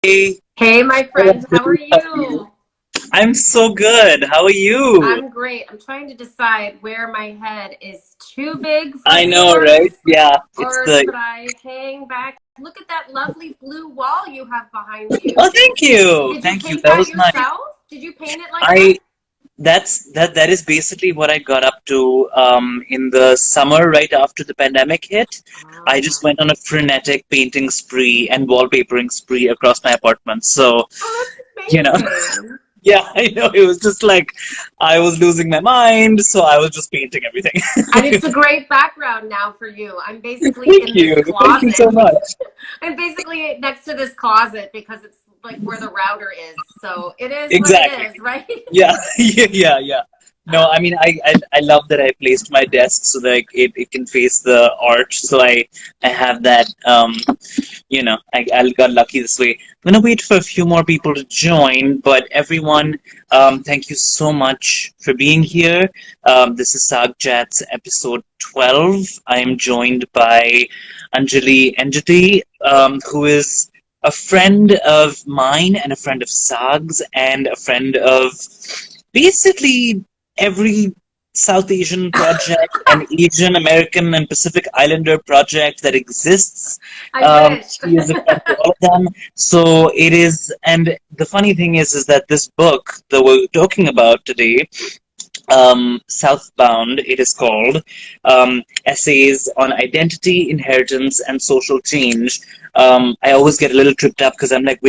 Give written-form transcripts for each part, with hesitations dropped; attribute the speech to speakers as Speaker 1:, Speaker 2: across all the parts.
Speaker 1: Hey,
Speaker 2: Hey, my friend, how are
Speaker 1: how are you?
Speaker 2: you?
Speaker 1: I'm so good. How are you?
Speaker 2: I'm great. I'm trying to decide where my head is too big for
Speaker 1: I know, right?
Speaker 2: yours,
Speaker 1: Yeah, it's
Speaker 2: or
Speaker 1: the.
Speaker 2: should I hang back? Look at that lovely blue wall you have behind you.
Speaker 1: Oh, thank you,
Speaker 2: Did you
Speaker 1: thank you.
Speaker 2: paint
Speaker 1: That
Speaker 2: that
Speaker 1: was nice.
Speaker 2: yourself? Did you paint it like that?
Speaker 1: I that is basically what I got up to in the summer right after the pandemic hit. I just
Speaker 2: Ah.
Speaker 1: went on a frenetic painting spree and wallpapering spree across my apartment. So,
Speaker 2: Oh, that's
Speaker 1: you know,
Speaker 2: amazing.
Speaker 1: yeah, I know it was just like I was losing my mind, so I was just painting everything.
Speaker 2: And it's a great background now for you. I'm basically
Speaker 1: Thank
Speaker 2: in this
Speaker 1: you. Thank you so
Speaker 2: closet.
Speaker 1: much.
Speaker 2: I'm basically next to this closet because it's like where the router is. So it is what it
Speaker 1: Exactly.
Speaker 2: is, right?
Speaker 1: Yeah, yeah. No, I mean, I love that I placed my desk so that it can face the arch. So I have that. I got lucky this way. I'm gonna wait for a few more people to join, but everyone, thank you so much for being here. This is SAAG Chats episode 12. I am joined by Anjali Enjeti, who is a friend of mine and a friend of SAG's and a friend of basically every South Asian project and Asian American and Pacific Islander project that exists.
Speaker 2: I wish.
Speaker 1: She is a friend to all of them. So it is, and the funny thing is that this book that we're talking about today, Southbound, it is called, Essays on Identity, Inheritance, and Social Change. I always get a little tripped up because I'm like,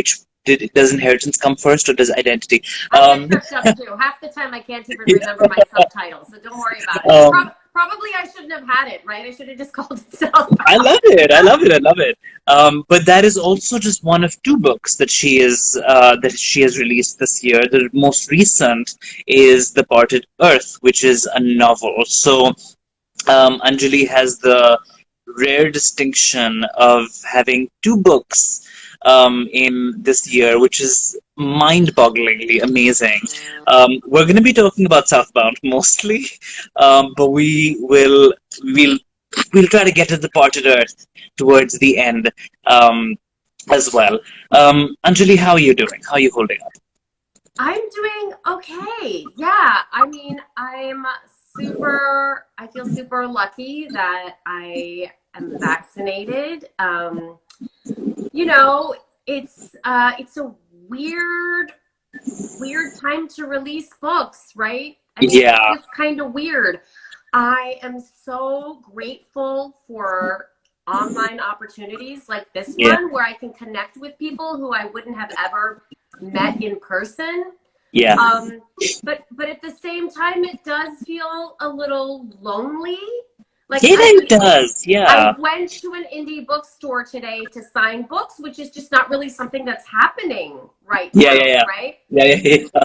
Speaker 1: does inheritance come first or does identity?
Speaker 2: I get
Speaker 1: Um,
Speaker 2: tripped up too. Half the time I can't even
Speaker 1: yeah,
Speaker 2: remember my subtitles, so don't worry about it.
Speaker 1: um,
Speaker 2: Probably I shouldn't have had it, right? I should have just called it Southbound.
Speaker 1: I love it. I love it. I love it. But that is also just one of two books that she has released this year. The most recent is The Parted Earth, which is a novel. So Anjali has the rare distinction of having two books in this year, which is mind-bogglingly amazing. We're going to be talking about Southbound mostly, but we'll we'll try to get to the parted earth towards the end as well. Anjali, how are you doing? How are you holding up?
Speaker 2: I'm doing okay. Yeah, I mean, I feel super lucky that I am vaccinated. You know, it's a weird weird time to release books, right? I mean, it's
Speaker 1: Yeah,
Speaker 2: just kind of weird. I am so grateful for online opportunities like this
Speaker 1: yeah,
Speaker 2: one where I can connect with people who I wouldn't have ever met in person.
Speaker 1: yeah.
Speaker 2: Um, but at the same time, it does feel a little lonely. Like
Speaker 1: It does.
Speaker 2: I
Speaker 1: Yeah,
Speaker 2: went to an indie bookstore today to sign books, which is just not really something that's happening right
Speaker 1: yeah,
Speaker 2: now,
Speaker 1: yeah, yeah,
Speaker 2: right?
Speaker 1: yeah.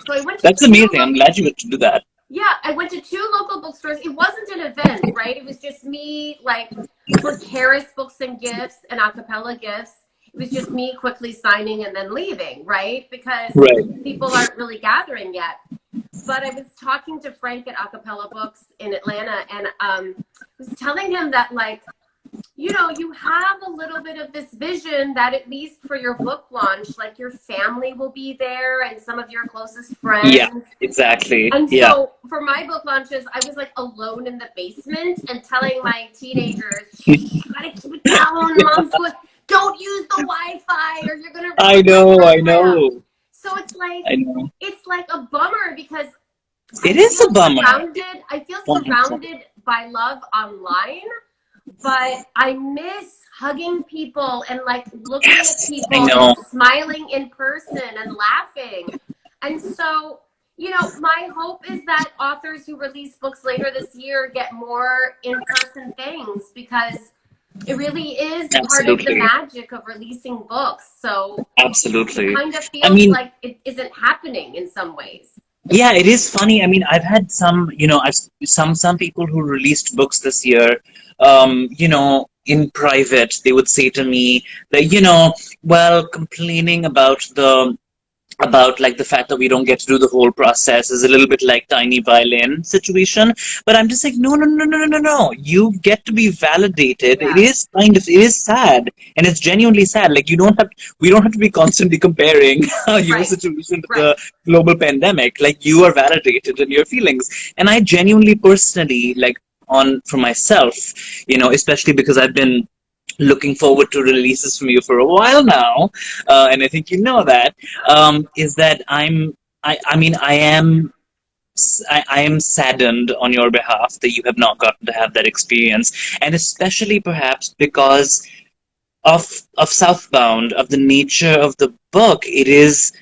Speaker 2: So I went to
Speaker 1: That's amazing. I'm glad you got to do that.
Speaker 2: yeah, I went to two local bookstores. It wasn't an event, right? It was just me, like for Karis Books and Gifts and Acapella Gifts. It was just me quickly signing and then leaving, right? Because
Speaker 1: Right.
Speaker 2: people aren't really gathering yet. But I was talking to Frank at Acapella Books in Atlanta, and was telling him that, like, you have a little bit of this vision that at least for your book launch, like your family will be there and some of your closest
Speaker 1: Yeah,
Speaker 2: friends.
Speaker 1: exactly.
Speaker 2: And
Speaker 1: Yeah.
Speaker 2: so for my book launches, I was like alone in the basement and telling my teenagers, shh, you gotta keep it down, mom's going, don't use the Wi-Fi or you're gonna
Speaker 1: I
Speaker 2: ruin the
Speaker 1: know, I
Speaker 2: program.
Speaker 1: know,
Speaker 2: So
Speaker 1: I know.
Speaker 2: it's like a bummer because
Speaker 1: It is a bummer.
Speaker 2: I feel
Speaker 1: 100%.
Speaker 2: surrounded by love online, but I miss hugging people and like looking at
Speaker 1: Yes, I
Speaker 2: people and
Speaker 1: know.
Speaker 2: smiling in person and laughing. And so, my hope is that authors who release books later this year get more in person things because it really is part of the
Speaker 1: Absolutely.
Speaker 2: magic of releasing books. So it
Speaker 1: Absolutely.
Speaker 2: kind of
Speaker 1: I
Speaker 2: feels
Speaker 1: mean,
Speaker 2: like it isn't happening in some ways.
Speaker 1: yeah, it is funny. I mean, I've had some people who released books this year, in private, they would say to me that, well, complaining about the about like the fact that we don't get to do the whole process is a little bit like tiny violin situation, but I'm just like, no, no, no, no, no, no, no, you get to be validated. It
Speaker 2: Yeah,
Speaker 1: is kind of, it is sad, and it's genuinely sad. Like, you don't have, we don't have to be constantly comparing your
Speaker 2: right,
Speaker 1: situation to
Speaker 2: right.
Speaker 1: the global pandemic. Like, you are validated in your feelings, and I genuinely personally, like, on for myself, especially because I've been looking forward to releases from you for a while now, and I think you know that, is that I mean, I am saddened on your behalf that you have not gotten to have that experience, and especially perhaps because of Southbound, of the nature of the book. It is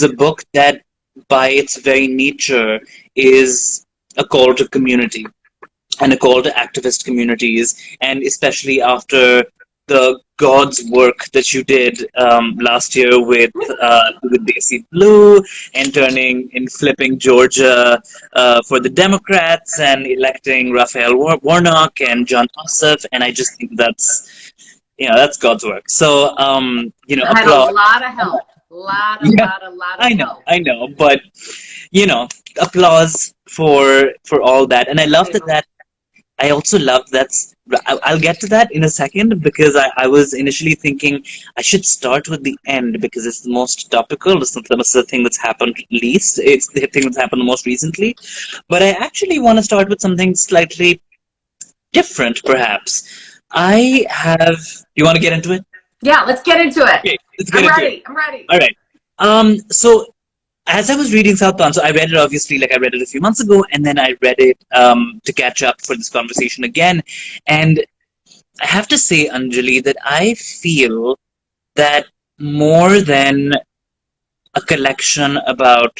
Speaker 1: a book that, by its very nature, is a call to community and a call to activist communities, and especially after the God's work that you did last year with Desi Blue, and flipping Georgia for the Democrats, and electing Raphael Warnock and John Ossoff, and I just think that's God's work. So
Speaker 2: I had a
Speaker 1: applause.
Speaker 2: lot of help.
Speaker 1: Yeah,
Speaker 2: Lot of
Speaker 1: I know,
Speaker 2: help.
Speaker 1: I know, but you know, applause for all that, and I love
Speaker 2: Right.
Speaker 1: that. I also love that's. I'll get to that in a second, because I was initially thinking I should start with the end because it's the most topical. It's the thing that's happened least. It's the thing that's happened the most recently. But I actually want to start with something slightly different, perhaps. I have. You want to get into it?
Speaker 2: Yeah, let's get into it.
Speaker 1: Okay, let's get
Speaker 2: I'm
Speaker 1: into it.
Speaker 2: ready. I'm ready.
Speaker 1: All right. So as I was reading Southbound, so I read it obviously, like I read it a few months ago, and then I read it to catch up for this conversation again. And I have to say, Anjali, that I feel that more than a collection about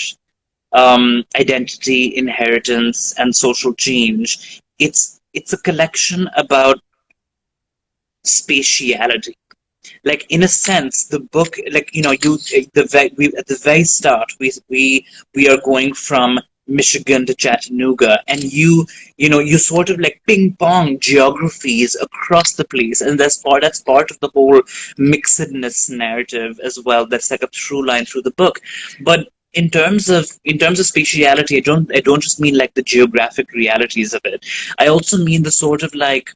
Speaker 1: identity, inheritance, and social change, it's a collection about spatiality. Like, in a sense, the book, like, at the very start, we are going from Michigan to Chattanooga, and you sort of like ping pong geographies across the place, and that's part of the whole mixedness narrative as well. That's like a through line through the book. But in terms of spatiality, I don't just mean like the geographic realities of it. I also mean the sort of like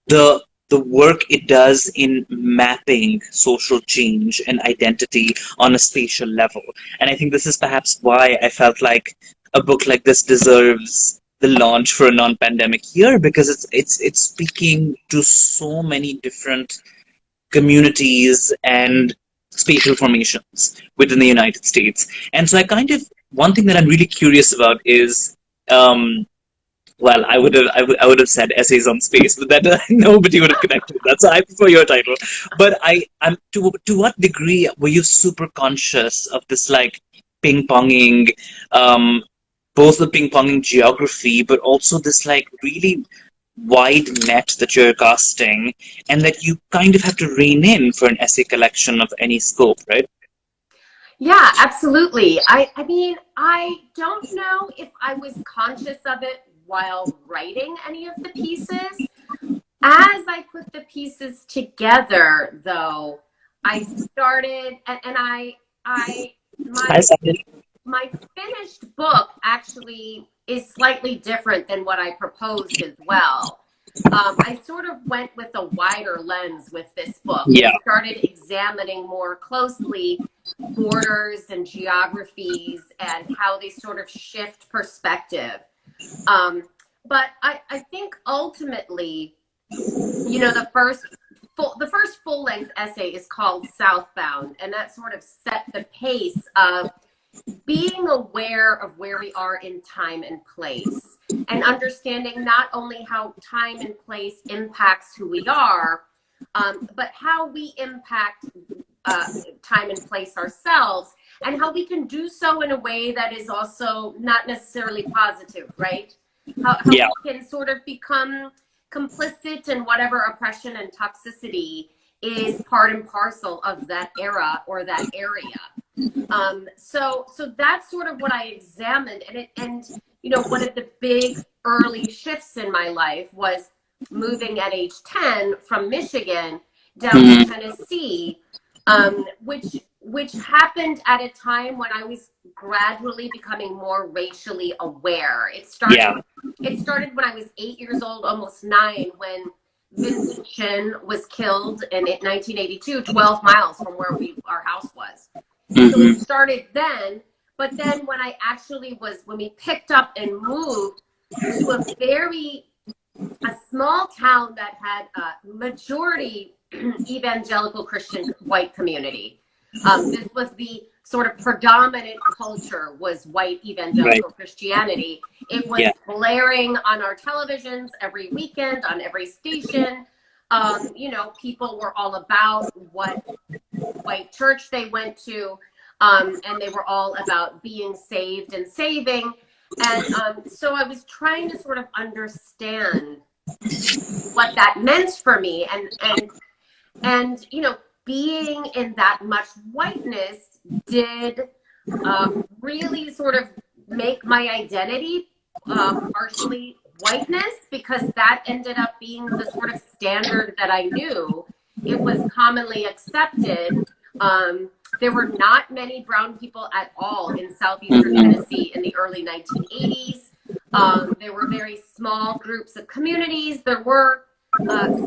Speaker 1: the the work it does in mapping social change and identity on a spatial level. And I think this is perhaps why I felt like a book like this deserves the launch for a non-pandemic year, because it's speaking to so many different communities and spatial formations within the United States. And so one thing that I'm really curious about is, um, well, I would have said essays on space, but that nobody would have connected with that. So I prefer your title. But I'm to what degree were you super conscious of this, like, ping ponging, um, both the ping ponging geography, but also this like really wide net that you're casting, and that you kind of have to rein in for an essay collection of any scope, right?
Speaker 2: Yeah, absolutely. I mean, I don't know if I was conscious of it while writing any of the pieces. As I put the pieces together, though, I started, and
Speaker 1: I
Speaker 2: my
Speaker 1: said it.
Speaker 2: my finished book actually is slightly different than what I proposed as well. I sort of went with a wider lens with this book
Speaker 1: Yeah.
Speaker 2: and started examining more closely borders and geographies and how they sort of shift perspective. But I think ultimately, the first full length essay is called Southbound, and that sort of set the pace of being aware of where we are in time and place, and understanding not only how time and place impacts who we are, but how we impact time and place ourselves, and how we can do so in a way that is also not necessarily positive, right? How
Speaker 1: Yeah.
Speaker 2: we can sort of become complicit in whatever oppression and toxicity is part and parcel of that era or that area. So that's sort of what I examined, and one of the big early shifts in my life was moving at age 10 from Michigan down to
Speaker 1: Mhm.
Speaker 2: Tennessee, which which happened at a time when I was gradually becoming more racially aware. It started when I was 8 years old, almost 9, when Vincent Chin was killed in 1982, 12 miles from where our house was. So it started then, but then when when we picked up and moved to a small town that had a majority evangelical Christian white community. This was the sort of predominant culture, was white evangelical Christianity. It was blaring on our televisions every weekend, on every station. People were all about what white church they went to, and they were all about being saved and saving. And so I was trying to sort of understand what that meant for me, and being in that much whiteness did really sort of make my identity partially whiteness, because that ended up being the sort of standard that I knew. It was commonly accepted. There were not many brown people at all in southeastern Tennessee in the early 1980s. There were very small groups of communities. There were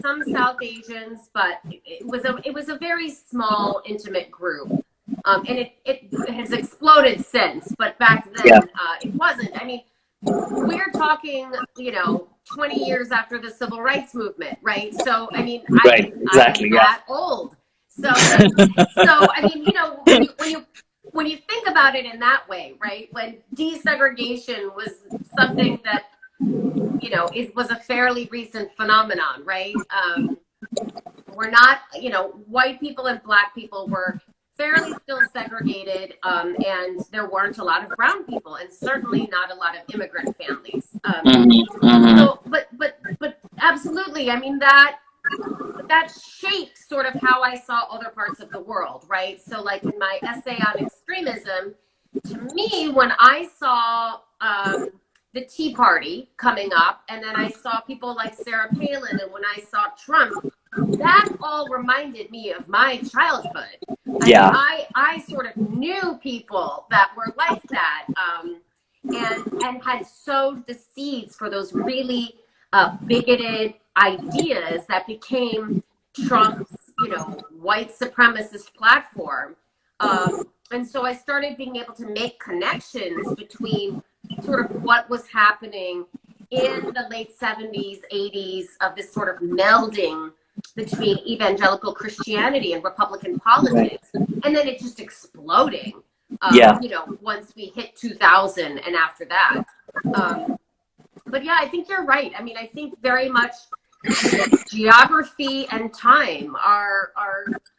Speaker 2: some South Asians, but it was a very small, intimate group. And it has exploded since, but back then it wasn't. I mean, we're talking, 20 years after the civil rights movement, right? So, I mean, I'm that old. So I mean, when you think about it in that way, right? When desegregation was something that, was a fairly recent phenomenon, right? We're not, white people and black people were fairly still segregated, and there weren't a lot of brown people, and certainly not a lot of immigrant families. So, but absolutely, I mean, that shaped sort of how I saw other parts of the world, right? So like in my essay on extremism, to me, when I saw the Tea Party coming up, and then I saw people like Sarah Palin, and when I saw Trump, that all reminded me of my childhood. I sort of knew people that were like that, and had sowed the seeds for those really bigoted ideas that became Trump's, white supremacist platform. And so I started being able to make connections between sort of what was happening in the late 70s, 80s, of this sort of melding between evangelical Christianity and Republican politics. And then it just exploding, once we hit 2000 and after that. But yeah, I think you're right. I mean, I think very much geography and time are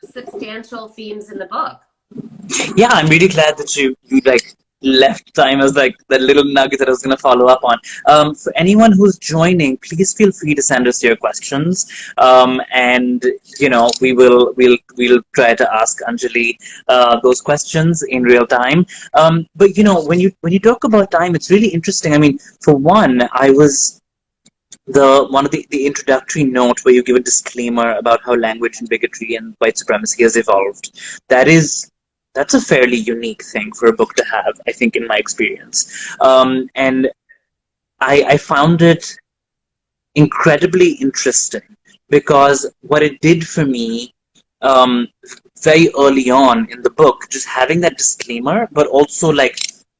Speaker 2: substantial themes in the book.
Speaker 1: Yeah, I'm really glad that you left time as that little nugget that I was going to follow up on. For anyone who's joining, please feel free to send us your questions, and we'll try to ask Anjali those questions in real time. But when you talk about time, it's really interesting. I mean, for one, I was one of the introductory note where you give a disclaimer about how language and bigotry and white supremacy has evolved. That's a fairly unique thing for a book to have, I think, in my experience. And I found it incredibly interesting, because what it did for me very early on in the book, just having that disclaimer, but also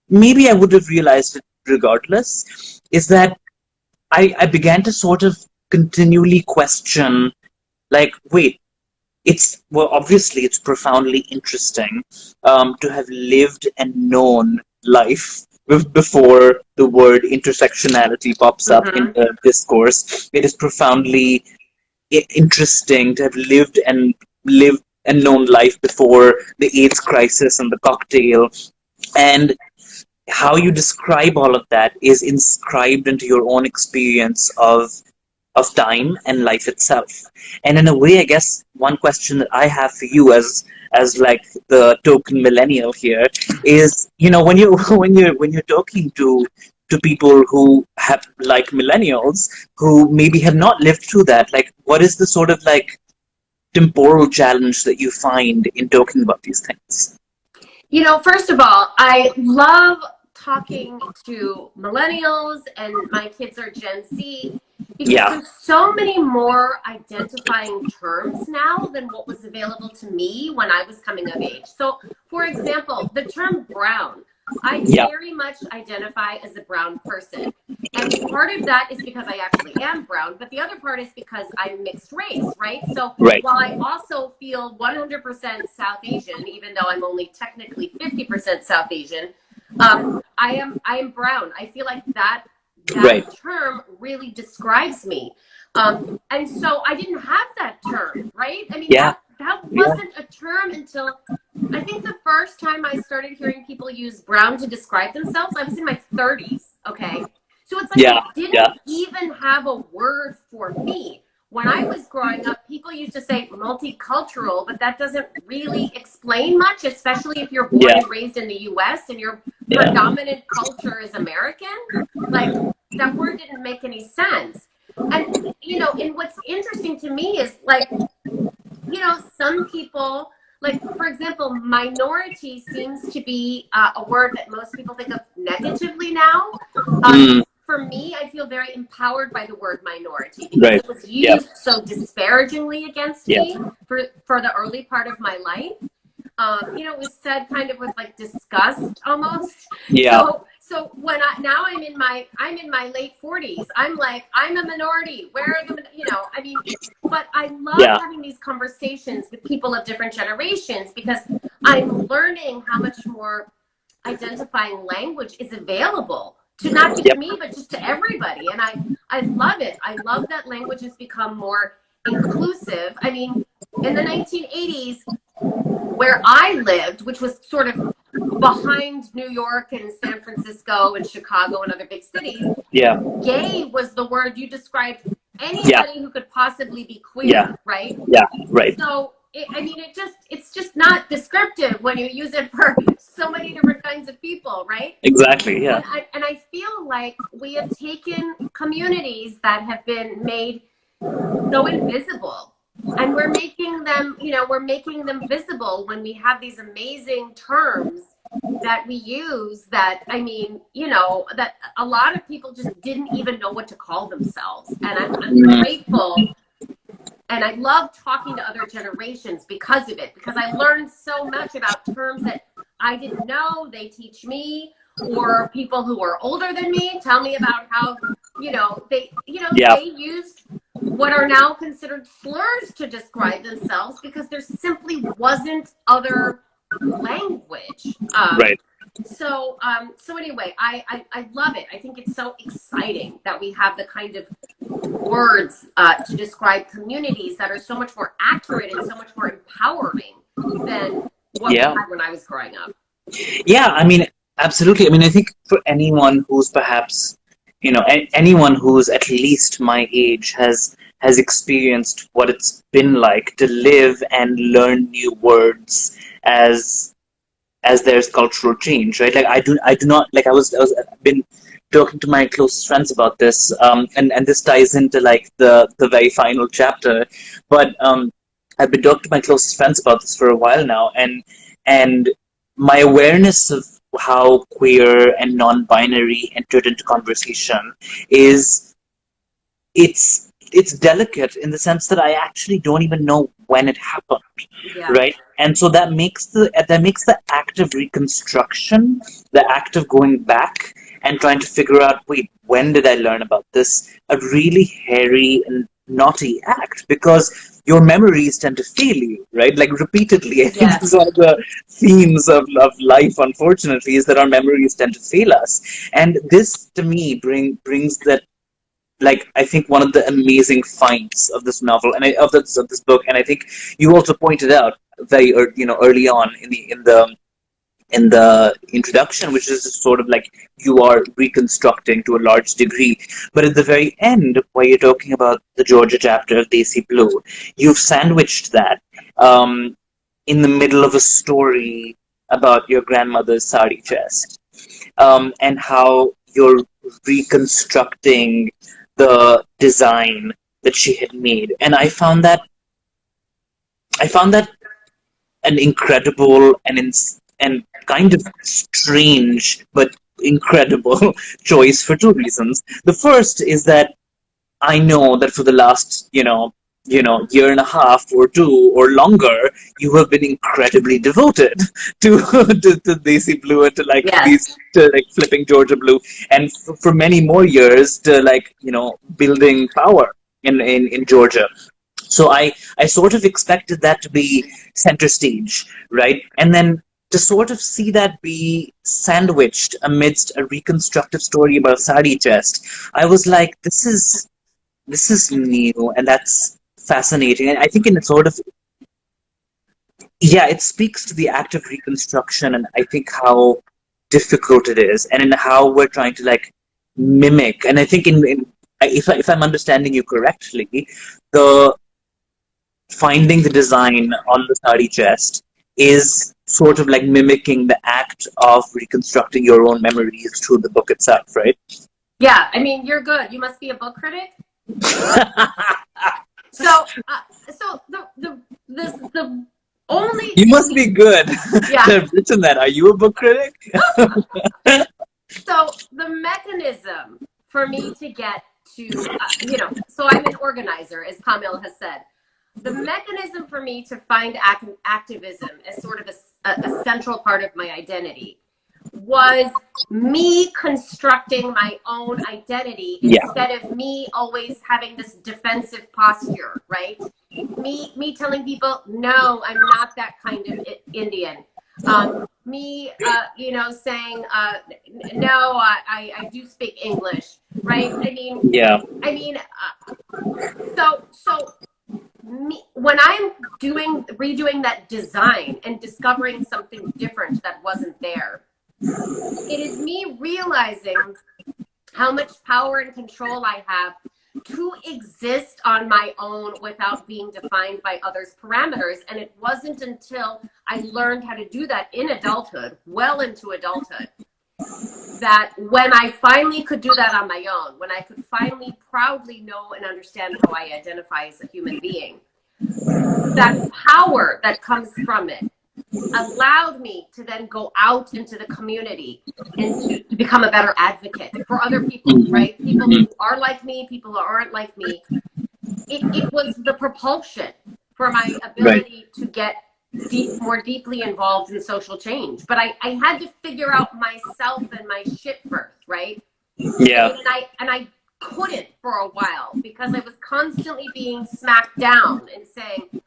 Speaker 1: maybe I would have realized it regardless, is that I began to sort of continually question, wait, obviously it's profoundly interesting to have lived and known life before the word intersectionality pops up in the discourse. It is profoundly interesting to have lived and known life before the AIDS crisis and the cocktail. And how you describe all of that is inscribed into your own experience of time and life itself. And in a way, I guess one question that I have for you as the token millennial here is, when you're talking to people who have, like millennials, who maybe have not lived through that, what is the sort of temporal challenge that you find in talking about these things?
Speaker 2: First of all, I love talking to millennials, and my kids are Gen Z, because
Speaker 1: Yeah,
Speaker 2: there's so many more identifying terms now than what was available to me when I was coming of age. So, for example, the term brown, I
Speaker 1: yeah,
Speaker 2: very much identify as a brown person. And part of that is because I actually am brown, but the other part is because I'm mixed race, right? So
Speaker 1: right.
Speaker 2: while I also feel 100% South Asian, even though I'm only technically 50% South Asian, I am brown. I feel like that
Speaker 1: Right.
Speaker 2: term really describes me. And so I didn't have that term, right? I mean,
Speaker 1: Yeah,
Speaker 2: that
Speaker 1: yeah,
Speaker 2: wasn't a term until I think the first time I started hearing people use brown to describe themselves, I was in my 30s. Okay. So it's like
Speaker 1: yeah,
Speaker 2: they didn't
Speaker 1: yeah,
Speaker 2: even have a word for me. When I was growing up, people used to say multicultural, but that doesn't really explain much, especially if you're born
Speaker 1: yeah,
Speaker 2: and raised in the US and your
Speaker 1: yeah,
Speaker 2: predominant culture is American. Like, that word didn't make any sense. And what's interesting to me is, like, some people, like, for example, minority seems to be a word that most people think of negatively now.
Speaker 1: mm,
Speaker 2: For me, I feel very empowered by the word minority because
Speaker 1: right.
Speaker 2: it was
Speaker 1: Yeah,
Speaker 2: used so disparagingly against
Speaker 1: yeah,
Speaker 2: me for the early part of my life. It was said kind of with like disgust almost.
Speaker 1: yeah,
Speaker 2: So when I'm in my late 40s, I'm like, I'm a minority. Where are I mean, but I love
Speaker 1: yeah,
Speaker 2: having these conversations with people of different generations because I'm learning how much more identifying language is available to not just
Speaker 1: yep,
Speaker 2: me, but just to everybody. And I love it. I love that language has become more inclusive. I mean, in the 1980s, where I lived, which was sort of behind New York and San Francisco and Chicago and other big cities,
Speaker 1: yeah,
Speaker 2: gay was the word you described
Speaker 1: yeah,
Speaker 2: anybody who could possibly be
Speaker 1: yeah,
Speaker 2: queer, right?
Speaker 1: yeah, right.
Speaker 2: So it's just not descriptive when you use it for so many different kinds of people, right?
Speaker 1: Exactly. Yeah,
Speaker 2: And I feel like we have taken communities that have been made so invisible, and we're making them visible when we have these amazing terms that we use, that, I mean, that a lot of people just didn't even know what to call themselves. And I'm
Speaker 1: mm,
Speaker 2: grateful, and I love talking to other generations because of it, because I learned so much about terms that I didn't know. They teach me, or people who are older than me tell me about how,
Speaker 1: yeah,
Speaker 2: they used what are now considered slurs to describe themselves because there simply wasn't other language.
Speaker 1: right.
Speaker 2: So anyway, I love it. I think it's so exciting that we have the kind of words to describe communities that are so much more accurate and so much more empowering than what we
Speaker 1: Yeah,
Speaker 2: had when I was growing up.
Speaker 1: yeah. I mean, absolutely. I mean, I think for anyone who's perhaps, anyone who's at least my age has experienced what it's been like to live and learn new words as as there's cultural change, right? Like I do not like I've been talking to my closest friends about this, and this ties into like the very final chapter, but I've been talking to my closest friends about this for a while now, and my awareness of how queer and non-binary entered into conversation is it's delicate in the sense that I actually don't even know when it happened,
Speaker 2: Yeah.
Speaker 1: right? And so that makes the act of reconstruction, the act of going back and trying to figure out, wait, when did I learn about this, a really hairy and knotty act, because your memories tend to fail you, right? Like repeatedly. I think this is
Speaker 2: Yes.
Speaker 1: one of the themes of life, unfortunately, is that our memories tend to fail us. And this to me brings that, like, I think one of the amazing finds of this novel and of this book, and I think you also pointed out very early on in the introduction, which is sort of like you are reconstructing to a large degree, but at the very end, where you're talking about the Georgia chapter of Desi Blue, you've sandwiched that in the middle of a story about your grandmother's sari chest, and how you're reconstructing the design that she had made. And I found that I found that an incredible and kind of strange but incredible choice for two reasons. The first is that I know that for the last, year and a half or two or longer, you have been incredibly devoted to to Desi Blue and to like
Speaker 2: Yes.
Speaker 1: these to like flipping Georgia Blue, and for many more years to like building power in Georgia. So I sort of expected that to be center stage, right? And then to sort of see that be sandwiched amidst a reconstructive story about sari chest, I was like, this is new, and that's fascinating. And I think in a sort of, yeah, it speaks to the act of reconstruction, and I think how difficult it is, and in how we're trying to like mimic. And I think if I'm understanding you correctly, the finding the design on the sari chest is sort of like mimicking the act of reconstructing your own memories through the book itself, right?
Speaker 2: Yeah, I mean, you're good. You must be a book critic. So, the only
Speaker 1: You must be good
Speaker 2: Yeah.
Speaker 1: to have written that. Are you a book critic?
Speaker 2: So the mechanism for me to get to, so I'm an organizer, as Kamil has said. The mechanism for me to find activism as sort of a central part of my identity was me constructing my own identity instead of me always having this defensive posture, right? Me telling people, no, I'm not that kind of Indian. Saying, no, I do speak English, right? So when I'm redoing that design and discovering something different that wasn't there, it is me realizing how much power and control I have to exist on my own without being defined by others' parameters. And it wasn't until I learned how to do that in adulthood, well into adulthood, that when I finally could do that on my own, when I could finally proudly know and understand how I identify as a human being, that power that comes from it allowed me to then go out into the community and to become a better advocate for other people, right? People who are like me, people who aren't like me. It was the propulsion for my ability to get more deeply involved in social change. But I had to figure out myself and my shit first, right?
Speaker 1: Yeah.
Speaker 2: And I couldn't for a while because I was constantly being smacked down and saying,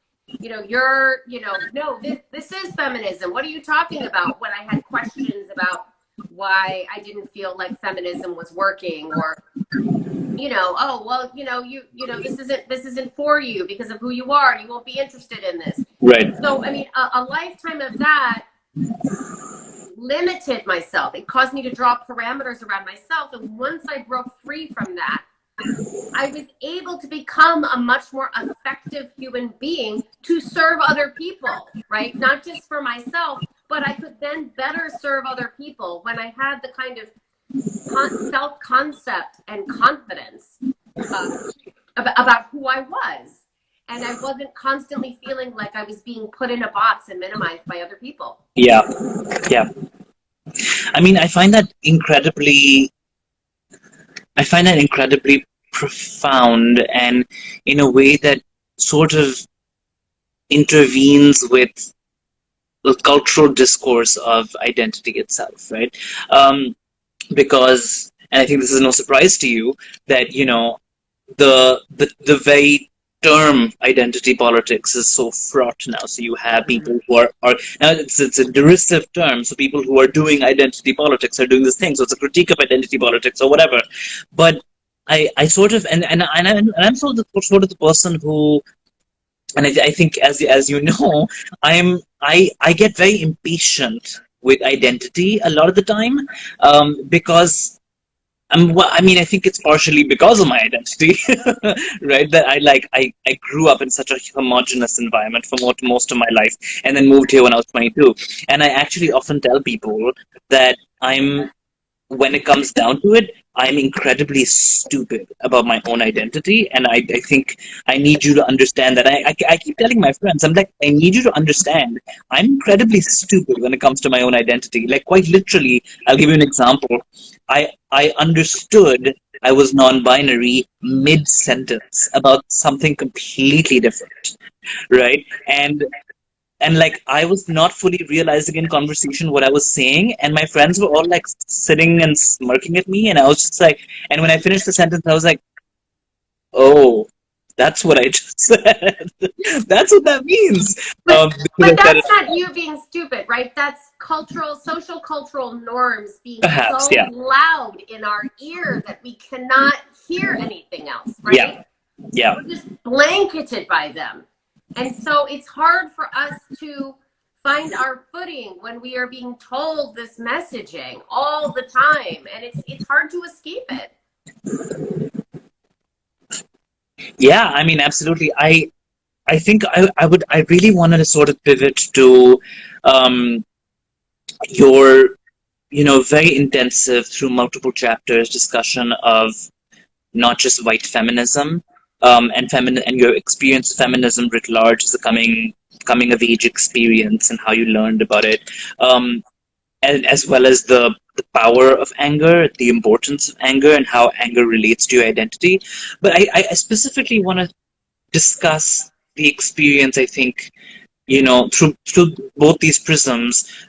Speaker 2: this is feminism. What are you talking about? When I had questions about why I didn't feel like feminism was working, or, this isn't for you because of who you are. You won't be interested in this.
Speaker 1: Right.
Speaker 2: So, I mean, a lifetime of that limited myself. It caused me to draw parameters around myself. And once I broke free from that, I was able to become a much more effective human being to serve other people, right? Not just for myself, but I could then better serve other people when I had the kind of self-concept and confidence about who I was. And I wasn't constantly feeling like I was being put in a box and minimized by other people.
Speaker 1: Yeah. Yeah. I mean, I find that incredibly profound, and in a way that sort of intervenes with the cultural discourse of identity itself, right? Because, and I think this is no surprise to you, that the very term identity politics is so fraught now. So you have people who are now it's a derisive term. So people who are doing identity politics are doing this thing. So it's a critique of identity politics or whatever. But I sort of and I'm sort of the person who, and I think as you know, I get very impatient with identity a lot of the time, because I think it's partially because of my identity, right? That I grew up in such a homogenous environment for most of my life, and then moved here when I was 22. And I actually often tell people that I'm when it comes down to it, I'm incredibly stupid about my own identity. And I think I need you to understand that. I keep telling my friends, I'm like, I need you to understand I'm incredibly stupid when it comes to my own identity. Like, quite literally, I'll give you an example. I understood I was non-binary mid-sentence about something completely different, right? And like I was not fully realizing in conversation what I was saying, and my friends were all like sitting and smirking at me, and I was just like, and when I finished the sentence, I was like, "Oh, that's what I just said. That's what that means."
Speaker 2: But
Speaker 1: Because I said it,
Speaker 2: that's not you being stupid, right? That's social cultural norms being
Speaker 1: perhaps,
Speaker 2: so
Speaker 1: yeah,
Speaker 2: loud in our ear that we cannot hear anything else,
Speaker 1: yeah,
Speaker 2: right?
Speaker 1: yeah.
Speaker 2: We're just blanketed by them. And so it's hard for us to find our footing when we are being told this messaging all the time. And it's hard to escape it.
Speaker 1: Yeah, I mean, absolutely. I think I really wanted to sort of pivot to um, your, very intensive through multiple chapters discussion of not just white feminism, and your experience of feminism writ large as a coming of age experience and how you learned about it, and as well as the power of anger, the importance of anger, and how anger relates to your identity. But I specifically want to discuss the experience, I think, through both these prisms,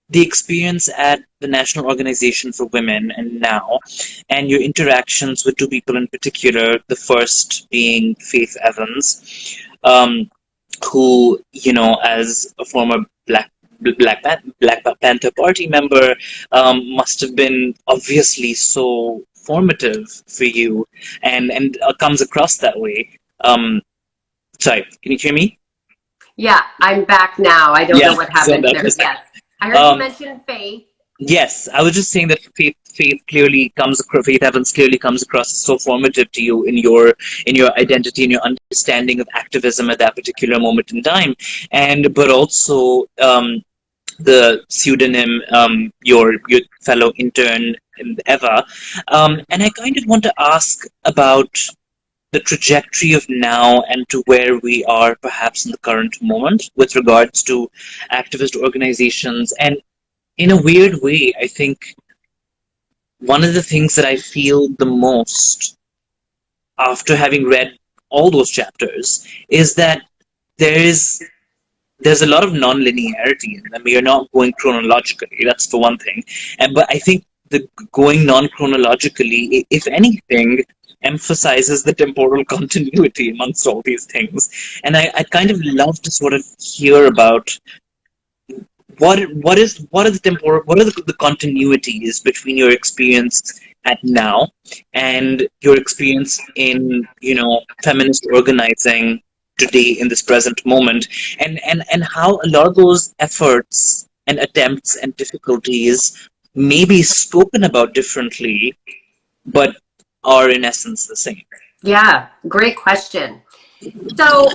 Speaker 1: the experience at the National Organization for Women and now, and your interactions with two people in particular. The first being Faith Evans, who, as a former Black Panther Party member, must have been obviously so formative for you, and comes across that way. Sorry, can you hear me?
Speaker 2: Yeah, I'm back now. I don't
Speaker 1: Yeah,
Speaker 2: know what
Speaker 1: zoned
Speaker 2: happened
Speaker 1: out
Speaker 2: there.
Speaker 1: for a second.
Speaker 2: Yes. I heard you
Speaker 1: Um,
Speaker 2: mention faith.
Speaker 1: yes, I was just saying that Faith clearly comes across. Faith Evans clearly comes across as so formative to you in your identity and your understanding of activism at that particular moment in time, and but also the pseudonym, your fellow intern Eva, and I kind of want to ask about the trajectory of now and to where we are perhaps in the current moment with regards to activist organizations. And in a weird way, I think one of the things that I feel the most after having read all those chapters is that there is there's a lot of non-linearity in them. You're not going chronologically, that's for one thing. But I think the going non-chronologically, if anything, emphasizes the temporal continuity amongst all these things. And I'd kind of love to sort of hear about what are the temporal, what are the continuities between your experience at now and your experience in, feminist organizing today in this present moment, and how a lot of those efforts and attempts and difficulties may be spoken about differently but are in essence the same.
Speaker 2: Yeah, great question. So,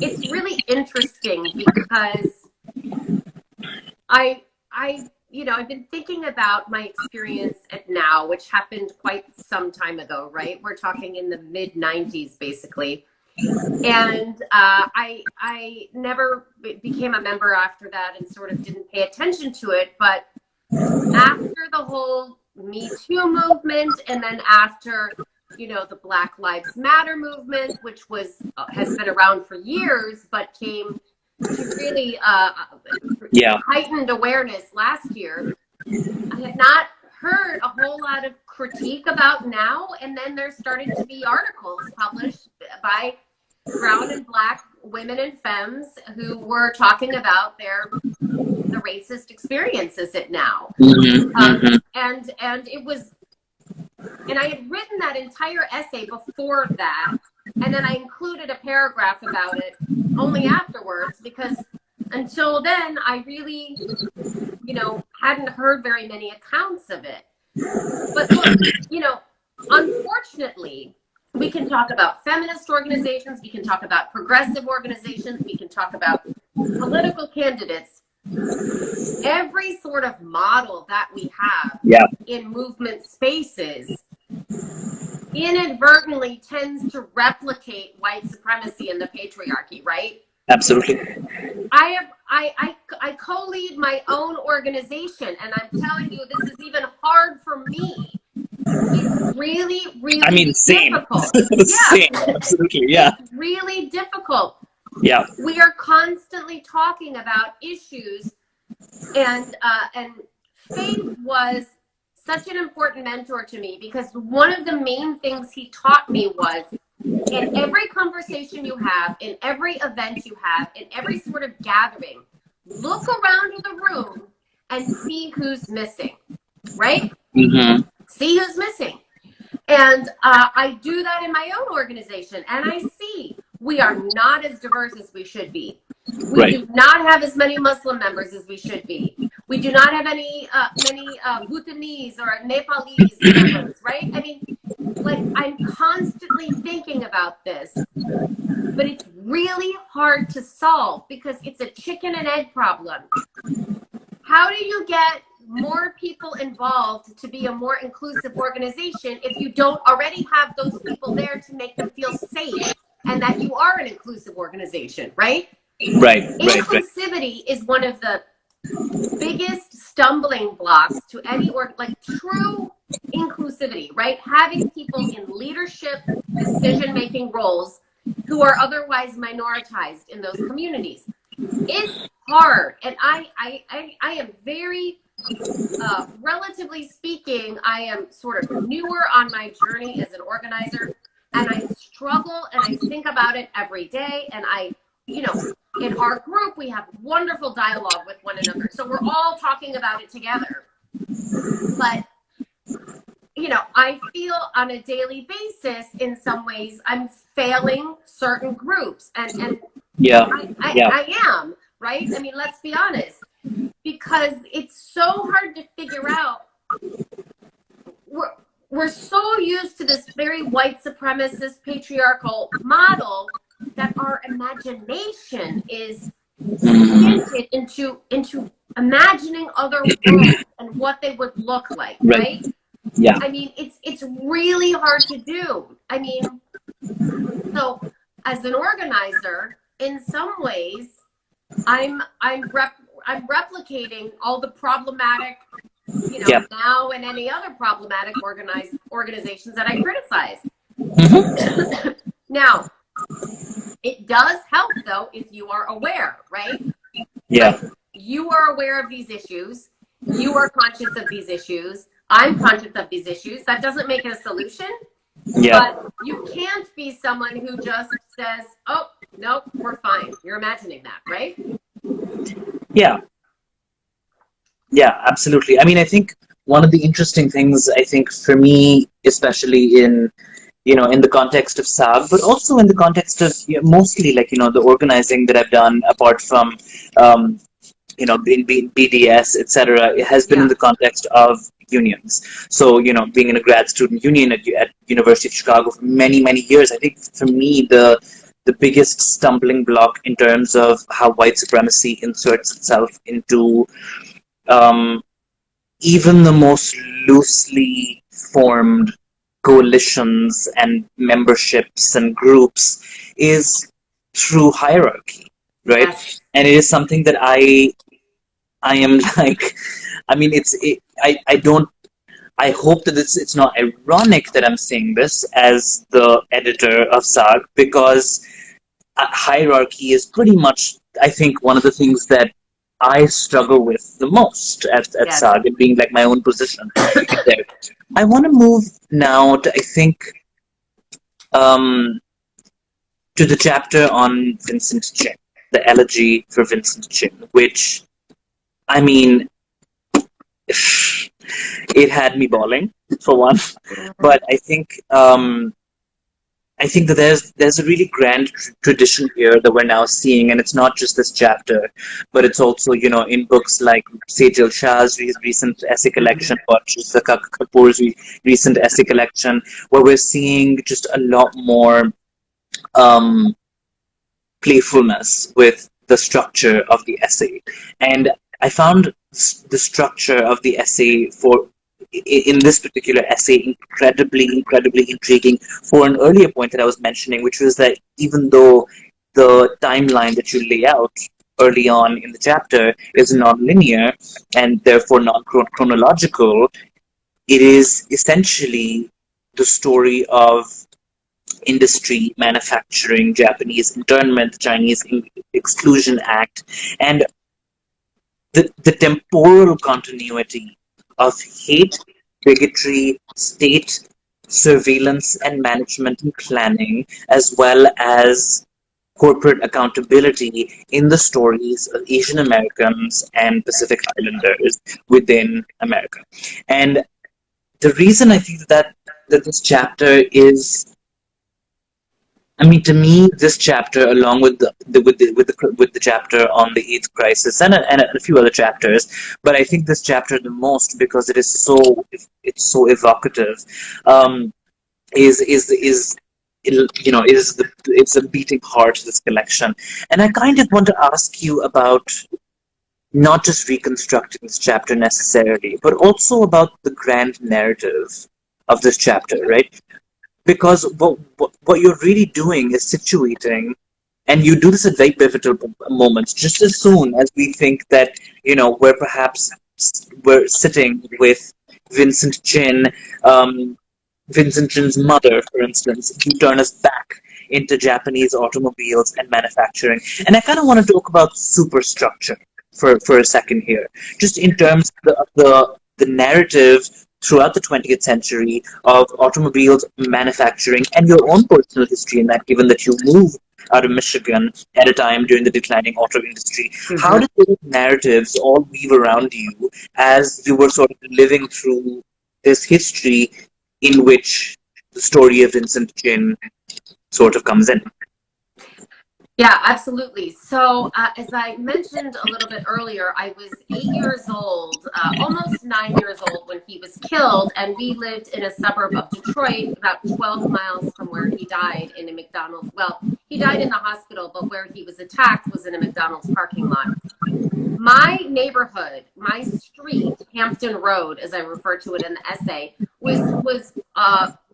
Speaker 2: it's really interesting because I've been thinking about my experience at now, which happened quite some time ago, right? We're talking in the mid 90s, basically. And I never became a member after that and sort of didn't pay attention to it. But after the whole Me Too movement, and then after, the Black Lives Matter movement, which has been around for years, but came to really
Speaker 1: Yeah.
Speaker 2: heightened awareness last year, I had not heard a whole lot of critique about now. And then there started to be articles published by brown and Black women and femmes who were talking about the racist experiences at now. And it was, and I had written that entire essay before that, and then I included a paragraph about it only afterwards, because until then I really, hadn't heard very many accounts of it. But look, unfortunately, we can talk about feminist organizations, we can talk about progressive organizations, we can talk about political candidates, every sort of model that we have
Speaker 1: Yeah,
Speaker 2: in movement spaces inadvertently tends to replicate white supremacy and the patriarchy, right?
Speaker 1: absolutely.
Speaker 2: I co-lead my own organization, and I'm telling you, this is even hard for me. It's really,
Speaker 1: I mean,
Speaker 2: really
Speaker 1: same.
Speaker 2: difficult.
Speaker 1: Same,
Speaker 2: Yeah,
Speaker 1: absolutely. Yeah,
Speaker 2: it's really difficult.
Speaker 1: yeah,
Speaker 2: We are constantly talking about issues, and Faith was such an important mentor to me because one of the main things he taught me was in every conversation you have, in every event you have, in every sort of gathering, look around the room and see who's missing, right?
Speaker 1: mm-hmm.
Speaker 2: See who's missing. And I do that in my own organization, and I see we are not as diverse as we should be. We
Speaker 1: Right.
Speaker 2: do not have as many Muslim members as we should be. We do not have many Bhutanese or Nepalese members, right? I mean, like, I'm constantly thinking about this, but it's really hard to solve because it's a chicken and egg problem. How do you get more people involved to be a more inclusive organization if you don't already have those people there to make them feel safe and that you are an inclusive organization, right?
Speaker 1: Right, right, right.
Speaker 2: Inclusivity is one of the biggest stumbling blocks to any like true inclusivity, right? Having people in leadership, decision-making roles who are otherwise minoritized in those communities. It's hard, and I am very, relatively speaking, I am sort of newer on my journey as an organizer, and I struggle and I think about it every day, and in our group, we have wonderful dialogue with one another. So we're all talking about it together. But, I feel on a daily basis, in some ways, I'm failing certain groups. And
Speaker 1: Yeah, yeah,
Speaker 2: I am, right? I mean, let's be honest. Because it's so hard to figure out. We're so used to this very white supremacist patriarchal model that our imagination is slanted into imagining other worlds and what they would look like, right?
Speaker 1: yeah.
Speaker 2: I mean, it's really hard to do. I mean, so as an organizer, in some ways, I'm replicating all the problematic, now and any other problematic organizations that I criticize.
Speaker 1: Mm-hmm.
Speaker 2: Now, it does help, though, if you are aware, right?
Speaker 1: Yeah.
Speaker 2: Like, you are aware of these issues. You are conscious of these issues. I'm conscious of these issues. That doesn't make it a solution.
Speaker 1: Yeah.
Speaker 2: But you can't be someone who just says, oh, nope, we're fine. You're imagining that, right?
Speaker 1: Yeah. Yeah, absolutely. I mean, I think one of the interesting things, I think for me, especially in the context of SAAG, but also in the context of mostly like, the organizing that I've done apart from, BDS, etc., it has been in the context of unions. So, being in a grad student union at University of Chicago for many, many years, I think for me, the biggest stumbling block in terms of how white supremacy inserts itself into even the most loosely formed coalitions and memberships and groups is through hierarchy, right?
Speaker 2: Yes.
Speaker 1: And it is something that I am like, I mean, I hope that it's not ironic that I'm saying this as the editor of SAAG, because hierarchy is pretty much, I think, one of the things that I struggle with the most at SAAG, and being like my own position there. I want to move now to, I think, to the chapter on Vincent Chin, the elegy for Vincent Chin, which, I mean, it had me bawling, for one. But I think that there's a really grand tradition here that we're now seeing, and it's not just this chapter, but it's also, in books like Sejal Shah's recent essay collection, or Shishaka Kapoor's recent essay collection, where we're seeing just a lot more playfulness with the structure of the essay. And I found the structure of the essay in this particular essay incredibly intriguing for an earlier point that I was mentioning, which was that even though the timeline that you lay out early on in the chapter is non-linear and therefore non-chronological, it is essentially the story of industry, manufacturing, Japanese internment, Chinese Exclusion Act, and the temporal continuity of hate, bigotry, state surveillance and management and planning, as well as corporate accountability in the stories of Asian Americans and Pacific Islanders within America. And the reason I feel that this chapter is, I mean, to me, this chapter, along with the chapter on the AIDS crisis and a few other chapters, but I think this chapter the most because it's so evocative, is it's a beating heart to this collection, and I kind of want to ask you about not just reconstructing this chapter necessarily, but also about the grand narrative of this chapter, right? Because what you're really doing is situating, and you do this at very pivotal moments, just as soon as we think that, we're sitting with Vincent Chin, Vincent Chin's mother, for instance, you turn us back into Japanese automobiles and manufacturing. And I kind of want to talk about superstructure for a second here, just in terms of the narrative throughout the 20th century of automobiles manufacturing and your own personal history in that, given that you moved out of Michigan at a time during the declining auto industry. Mm-hmm. How did those narratives all weave around you as you were sort of living through this history in which the story of Vincent Chin sort of comes in?
Speaker 2: Yeah, absolutely. So as I mentioned a little bit earlier, I was 8 years old, almost 9 years old when he was killed, and we lived in a suburb of Detroit, about 12 miles from where he died in a McDonald's. Well, he died in the hospital, but where he was attacked was in a McDonald's parking lot. My neighborhood, my street, Hampton Road, as I refer to it in the essay, was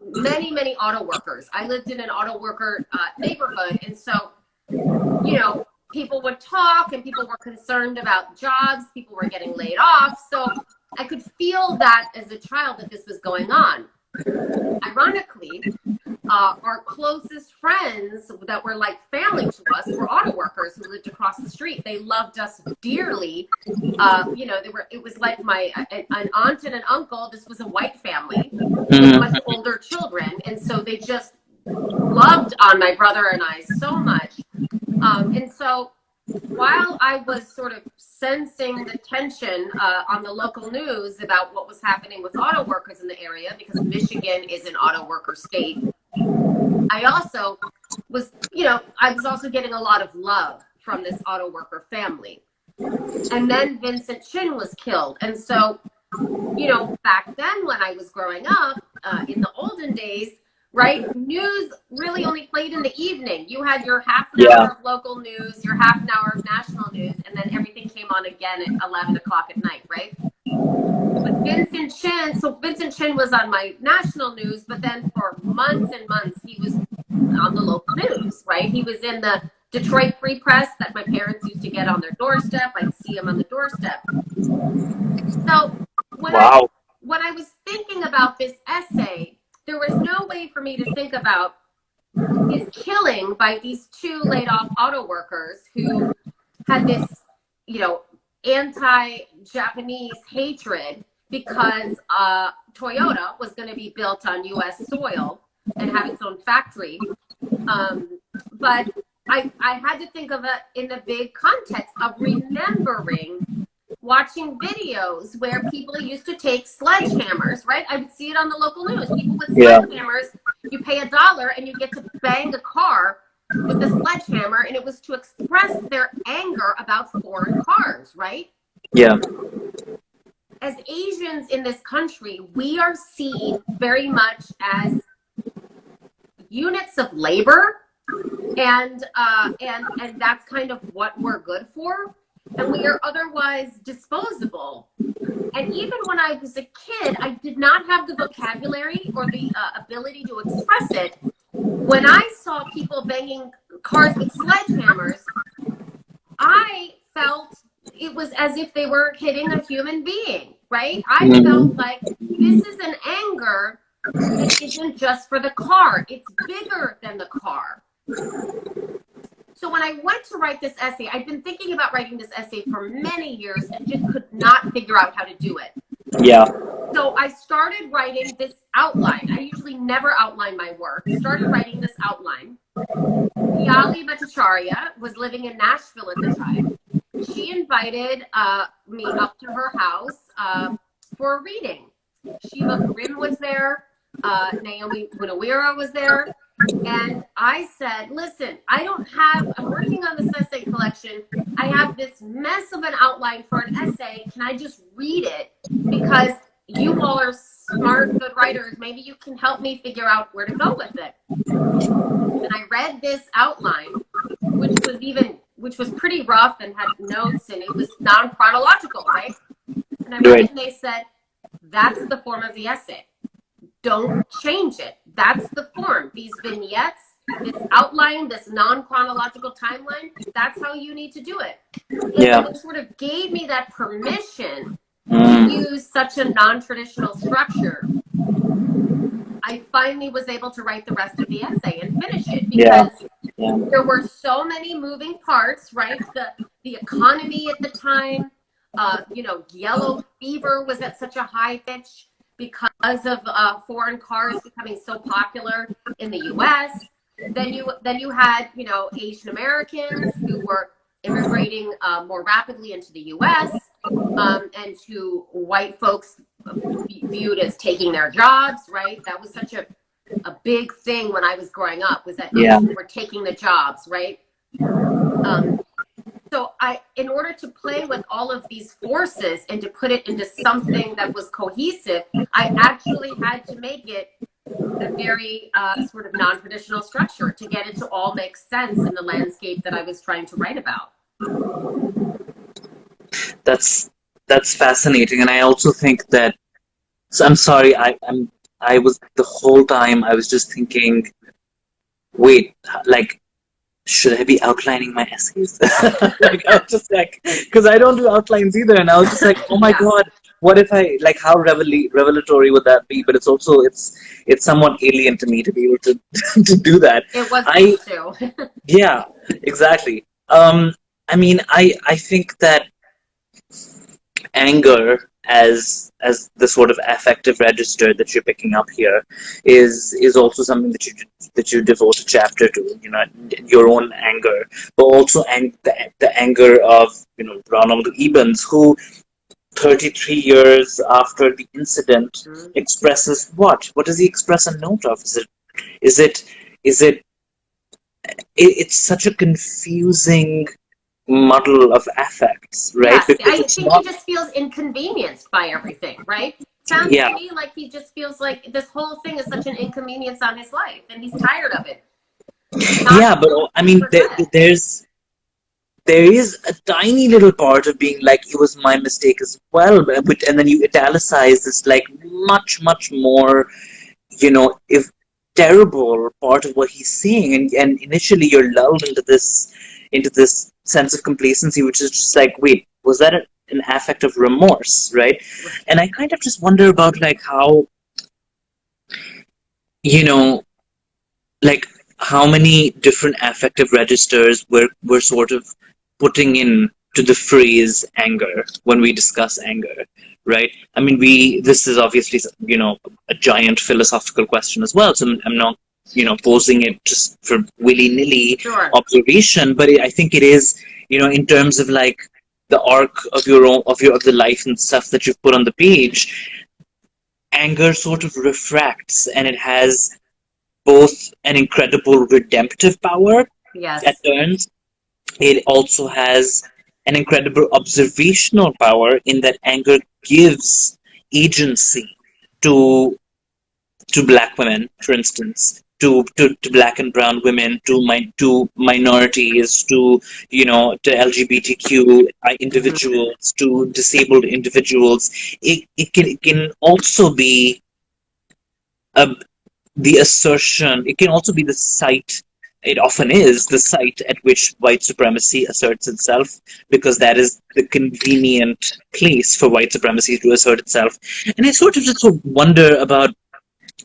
Speaker 2: many auto workers. I lived in an auto worker neighborhood, and so people would talk and people were concerned about jobs. People were getting laid off. So I could feel that as a child that this was going on. Ironically, our closest friends that were like family to us were auto workers who lived across the street. They loved us dearly. It was like an aunt and an uncle. This was a white family with much older children. And so they just loved on my brother and I so much. And so while I was sort of sensing the tension on the local news about what was happening with auto workers in the area, because Michigan is an auto worker state, I also was, I was also getting a lot of love from this auto worker family. And then Vincent Chin was killed. And so, back then when I was growing up, in the olden days, right, news really only played in the evening. You had your half an hour of local news, your half an hour of national news, and then everything came on again at 11 o'clock at night, right? But Vincent Chin was on my national news, but then for months and months, he was on the local news, right? He was in the Detroit Free Press that my parents used to get on their doorstep. I'd see him on the doorstep. So when I was thinking about this essay, there was no way for me to think about his killing by these two laid off auto workers who had this, anti-Japanese hatred because Toyota was going to be built on U.S. soil and have its own factory. But I had to think of it in the big context of remembering watching videos where people used to take sledgehammers, right? I would see it on the local news. People with sledgehammers, you pay $1 and you get to bang a car with a sledgehammer, and it was to express their anger about foreign cars, right?
Speaker 1: Yeah.
Speaker 2: As Asians in this country, we are seen very much as units of labor And that's kind of what we're good for, and we are otherwise disposable. And even when I was a kid, I did not have the vocabulary or the ability to express it. When I saw people banging cars with sledgehammers, I felt it was as if they were hitting a human being, right? I felt like this is an anger that isn't just for the car, it's bigger than the car. So when I went to write this essay, I'd been thinking about writing this essay for many years and just could not figure out how to do it.
Speaker 1: Yeah.
Speaker 2: So I started writing this outline. I usually never outline my work. Started writing this outline. Piali Bhattacharya was living in Nashville at the time. She invited me up to her house for a reading. Shiva Karim was there. Naomi Munawira was there. And I said, listen, I'm working on this essay collection. I have this mess of an outline for an essay. Can I just read it? Because you all are smart, good writers. Maybe you can help me figure out where to go with it. And I read this outline, which was pretty rough and had notes, and it was non-chronological, right? And I read it, and they said, that's the form of the essay. Don't change it. That's the form. These vignettes, this outline, this non-chronological timeline, that's how you need to do it. And it sort of gave me that permission to use such a non-traditional structure. I finally was able to write the rest of the essay and finish it because there were so many moving parts, right? The economy at the time, yellow fever was at such a high pitch because of foreign cars becoming so popular in the U.S. Then you had Asian Americans who were immigrating more rapidly into the U.S. And who white folks viewed as taking their jobs, right? That was such a big thing when I was growing up, was that Asians were taking the jobs, right? So in order to play with all of these forces and to put it into something that was cohesive, I actually had to make it a very sort of non-traditional structure to get it to all make sense in the landscape that I was trying to write about.
Speaker 1: That's fascinating, and I also think that. So I'm sorry, I was the whole time I was just thinking, wait, like, should I be outlining my essays? Like, I was just like, because I don't do outlines either, and I was just like, oh my God, what if I, like, how revelatory would that be? But it's also it's somewhat alien to me to be able to to do that.
Speaker 2: It was me too.
Speaker 1: Yeah, exactly. I mean, I think that anger as the sort of affective register that you're picking up here is also something that you devote a chapter to, your own anger, but also the anger of Ronald Ebens, who 33 years after the incident expresses what does he express a note of? Is it it's such a confusing muddle of affects, right?
Speaker 2: Yes,
Speaker 1: because
Speaker 2: I think he just feels inconvenienced by everything, right? Sounds to me like he just feels like this whole thing is such an inconvenience on his life, and he's tired of it.
Speaker 1: But I mean, there is a tiny little part of being like, it was my mistake as well, and then you italicize this like much more, if terrible part of what he's saying, and initially you're lulled into this sense of complacency, which is just like, wait, was that an affect of remorse, right? And I kind of just wonder about like how, like how many different affective registers we're sort of putting in to the phrase anger when we discuss anger, right? I mean, this is obviously a giant philosophical question as well, so I'm not posing it just for willy-nilly observation, but I think it is, in terms of like the arc of the life and stuff that you've put on the page, anger sort of refracts, and it has both an incredible redemptive power at turns. It also has an incredible observational power in that anger gives agency to Black women, for instance, to black and brown women, to minorities, to to LGBTQ individuals, to disabled individuals. It can also be a the assertion, it can also be the site, it often is the site at which white supremacy asserts itself, because that is the convenient place for white supremacy to assert itself. And I sort of just wonder about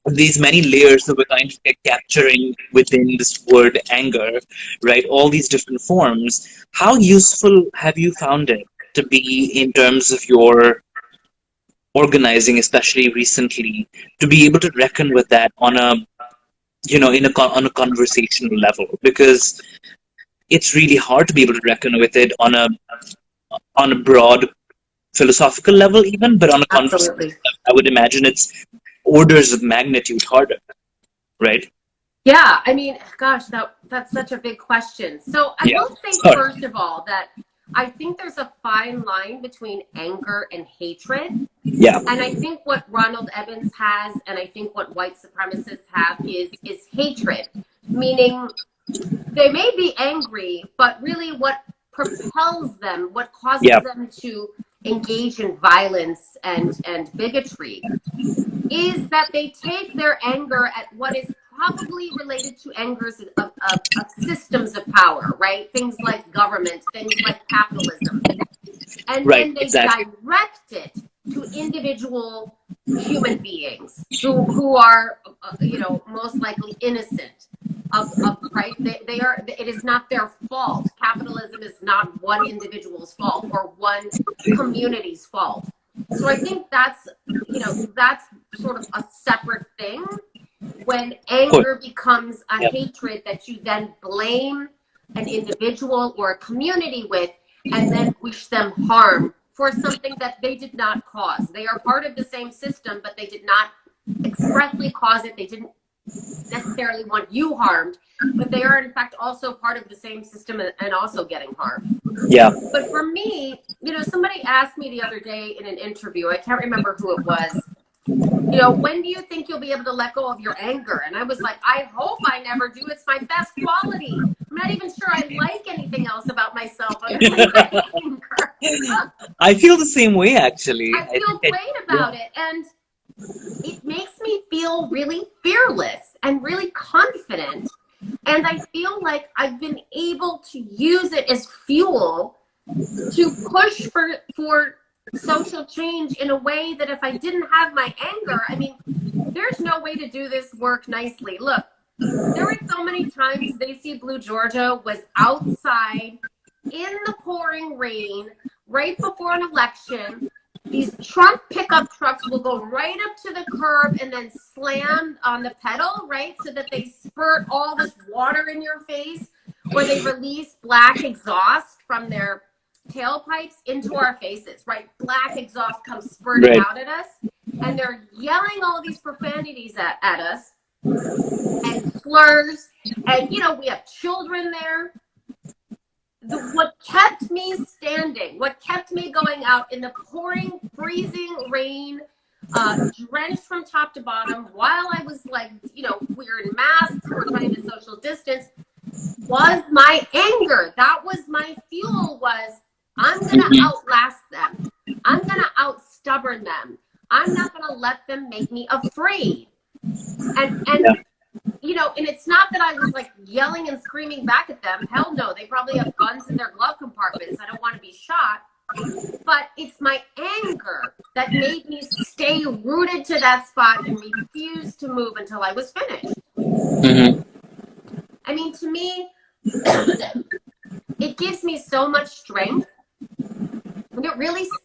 Speaker 1: these many layers that we're kind of capturing within this word anger, right? All these different forms. How useful have you found it to be in terms of your organizing, especially recently, to be able to reckon with that on a on a conversational level? Because it's really hard to be able to reckon with it on a broad philosophical level, even, but on a conversation
Speaker 2: Absolutely.
Speaker 1: level, I would imagine it's orders of magnitude harder, right?
Speaker 2: Yeah, I mean, gosh, that's such a big question. So I
Speaker 1: Yeah.
Speaker 2: will say,
Speaker 1: Sorry.
Speaker 2: first of all, that I think there's a fine line between anger and hatred.
Speaker 1: Yeah.
Speaker 2: And I think what Ronald Evans has, and I think what white supremacists have, is hatred. Meaning they may be angry, but really what propels them, what causes
Speaker 1: Yeah.
Speaker 2: them to engage in violence and bigotry, is that they take their anger at what is probably related to angers of systems of power, right? Things like government, things like capitalism. And
Speaker 1: Right,
Speaker 2: then they
Speaker 1: exactly.
Speaker 2: direct it to individual human beings who are, most likely innocent of right? They are, it is not their fault. Capitalism is not one individual's fault or one community's fault. So I think that's sort of a separate thing when anger becomes a hatred that you then blame an individual or a community with and then wish them harm for something that they did not cause. They are part of the same system, but they did not expressly cause it. They didn't necessarily want you harmed, but they are in fact also part of the same system and also getting harmed.
Speaker 1: Yeah.
Speaker 2: But for me, somebody asked me the other day in an interview, I can't remember who it was, when do you think you'll be able to let go of your anger? And I was like, I hope I never do. It's my best quality. I'm not even sure I like anything else about myself other than my anger.
Speaker 1: I feel the same way, actually.
Speaker 2: I feel great about it. And it makes me feel really fearless and really confident. And I feel like I've been able to use it as fuel to push for social change in a way that if I didn't have my anger, I mean, there's no way to do this work nicely. Look, there were so many times They See Blue Georgia was outside in the pouring rain right before an election. These Trump pickup trucks will go right up to the curb and then slam on the pedal, right? So that they spurt all this water in your face, or they release black exhaust from their tailpipes into our faces, right? Black exhaust comes spurting out at us, and they're yelling all these profanities at us and slurs, and we have children there. What kept me standing, what kept me going out in the pouring, freezing rain, drenched from top to bottom, while I was we're in masks, we're trying to social distance, was my anger. That was my fuel. Was I'm gonna outlast them. I'm gonna outstubborn them. I'm not gonna let them make me afraid. And and it's not that I was yelling and screaming back at them. Hell no, they probably have guns in their glove compartments. I don't want to be shot. But it's my anger that made me stay rooted to that spot and refuse to move until I was finished.
Speaker 1: Mm-hmm.
Speaker 2: I mean, to me, it gives me so much strength.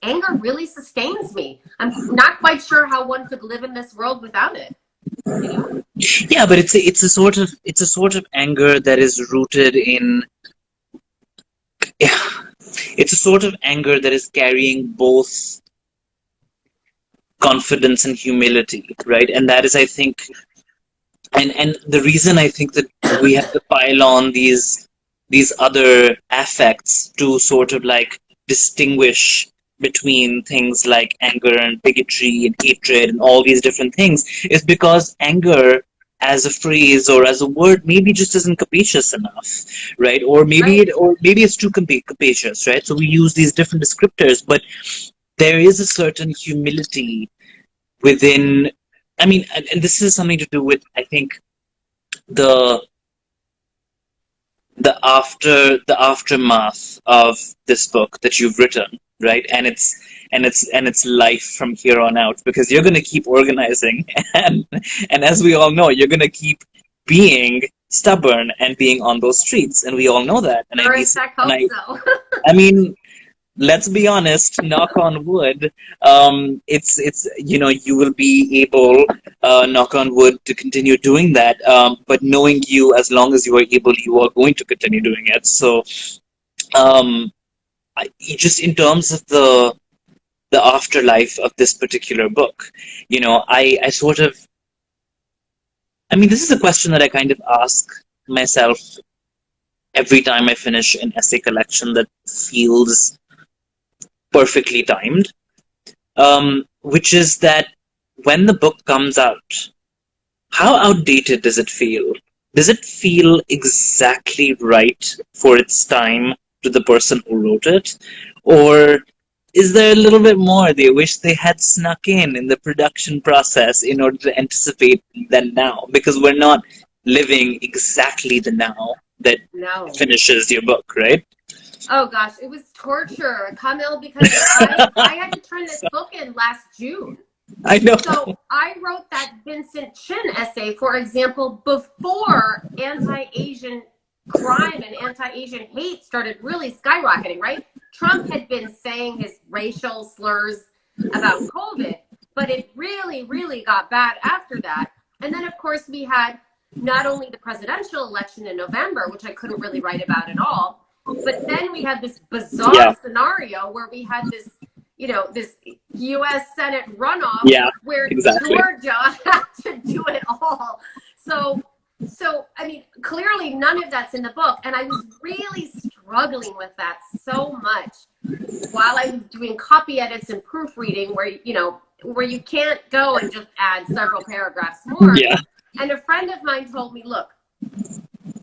Speaker 2: Anger really sustains me. I'm not quite sure how one could live in this world without it.
Speaker 1: Yeah, but it's a sort of anger that is rooted in. It's a sort of anger that is carrying both confidence and humility, right? And that is, I think, and the reason I think that we have to pile on these other affects to sort of distinguish between things like anger and bigotry and hatred and all these different things is because anger as a phrase or as a word maybe just isn't capacious enough, right?
Speaker 2: Right.
Speaker 1: Or maybe it's too capacious, right? So we use these different descriptors, but there is a certain humility within. I mean, and this is something to do with, I think, the the aftermath of this book that you've written, right? And it's life from here on out, because you're going to keep organizing, and as we all know, you're going to keep being stubborn and being on those streets, and we all know that.
Speaker 2: Or in fact, hope so.
Speaker 1: I mean, let's be honest, knock on wood, it's you will be able, knock on wood, to continue doing that, but knowing you, as long as you are able, you are going to continue doing it. So um, just in terms of the afterlife of this particular book, I sort of, I mean, this is a question that I kind of ask myself every time I finish an essay collection that feels perfectly timed, which is that when the book comes out, how outdated does it feel? Does it feel exactly right for its time to the person who wrote it? Or is there a little bit more they wish they had snuck in the production process in order to anticipate the now? Because we're not living exactly the now that
Speaker 2: No.
Speaker 1: finishes your book, right?
Speaker 2: Oh gosh, it was torture, Kamil, because I had to turn this book in last June.
Speaker 1: I know.
Speaker 2: So I wrote that Vincent Chin essay, for example, before anti-Asian crime and anti-Asian hate started really skyrocketing, right? Trump had been saying his racial slurs about COVID, but it really, really got bad after that. And then, of course, we had not only the presidential election in November, which I couldn't really write about at all, but then we had this bizarre scenario where we had this, this U.S. Senate runoff where
Speaker 1: exactly.
Speaker 2: Georgia had to do it all. So, I mean, clearly none of that's in the book. And I was really struggling with that so much while I was doing copy edits and proofreading where you can't go and just add several paragraphs more.
Speaker 1: Yeah.
Speaker 2: And a friend of mine told me, look,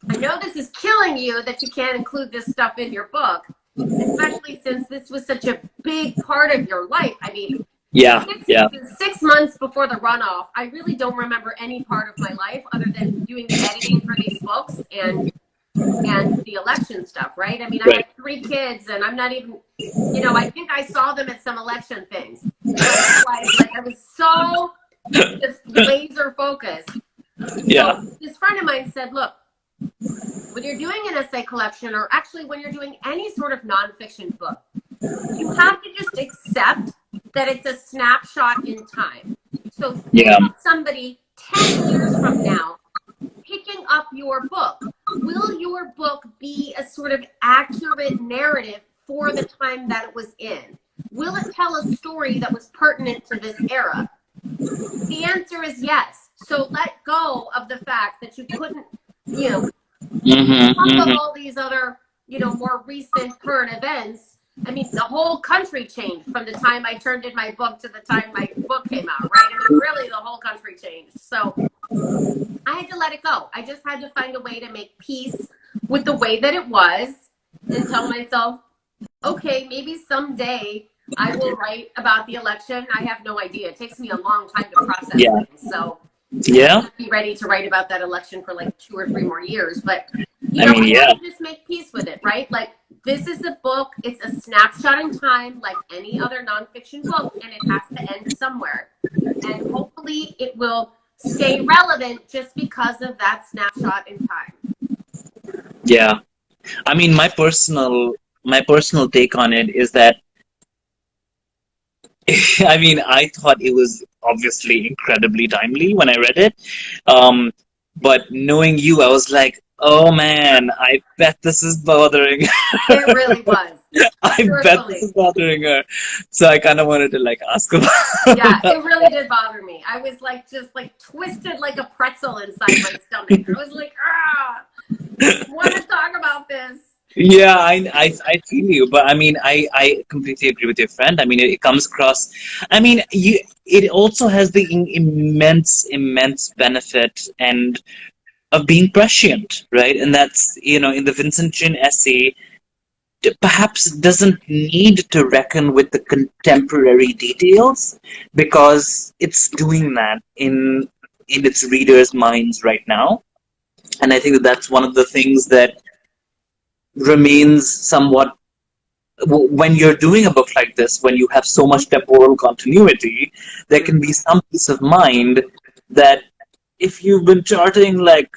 Speaker 2: I know this is killing you that you can't include this stuff in your book, especially since this was such a big part of your life. I mean, 6 months before the runoff, I really don't remember any part of my life other than doing the editing for these books and the election stuff, right? I mean, I had 3 kids, and I'm not even, I think I saw them at some election things. But I was so just laser focused.
Speaker 1: Yeah.
Speaker 2: So this friend of mine said, look, when you're doing an essay collection, or actually when you're doing any sort of nonfiction book, you have to just accept that it's a snapshot in time. So think of somebody 10 years from now picking up your book. Will your book be a sort of accurate narrative for the time that it was in? Will it tell a story that was pertinent to this era? The answer is yes. So let go of the fact that you couldn't, all these other, more recent current events. I mean, the whole country changed from the time I turned in my book to the time my book came out, right? I mean, really, the whole country changed. So I had to let it go. I just had to find a way to make peace with the way that it was and tell myself, okay, maybe someday I will write about the election. I have no idea. It takes me a long time to process things. So I'll be ready to write about that election for like 2 or 3 more years. But I have to just make peace with it, right? Like, this is a book. It's a snapshot in time, like any other nonfiction book, and it has to end somewhere. And hopefully it will stay relevant just because of that snapshot in time.
Speaker 1: Yeah. I mean, my personal take on it is that I mean, I thought it was obviously incredibly timely when I read it. But knowing you, I was like, oh man, I bet this is bothering her.
Speaker 2: It really was.
Speaker 1: I bet this is bothering her. So I kind of wanted to ask about
Speaker 2: Yeah, it really did bother me. I was just twisted like a pretzel inside my stomach. I was like, want to talk about this.
Speaker 1: Yeah, I feel you, but I mean, I completely agree with your friend. I mean, it comes across. I mean, it also has the immense benefit and of being prescient, right? And that's, in the Vincent Chin essay, perhaps doesn't need to reckon with the contemporary details because it's doing that in its readers' minds right now. And I think that that's one of the things that remains somewhat when you're doing a book like this, when you have so much temporal continuity, there can be some peace of mind that if you've been charting like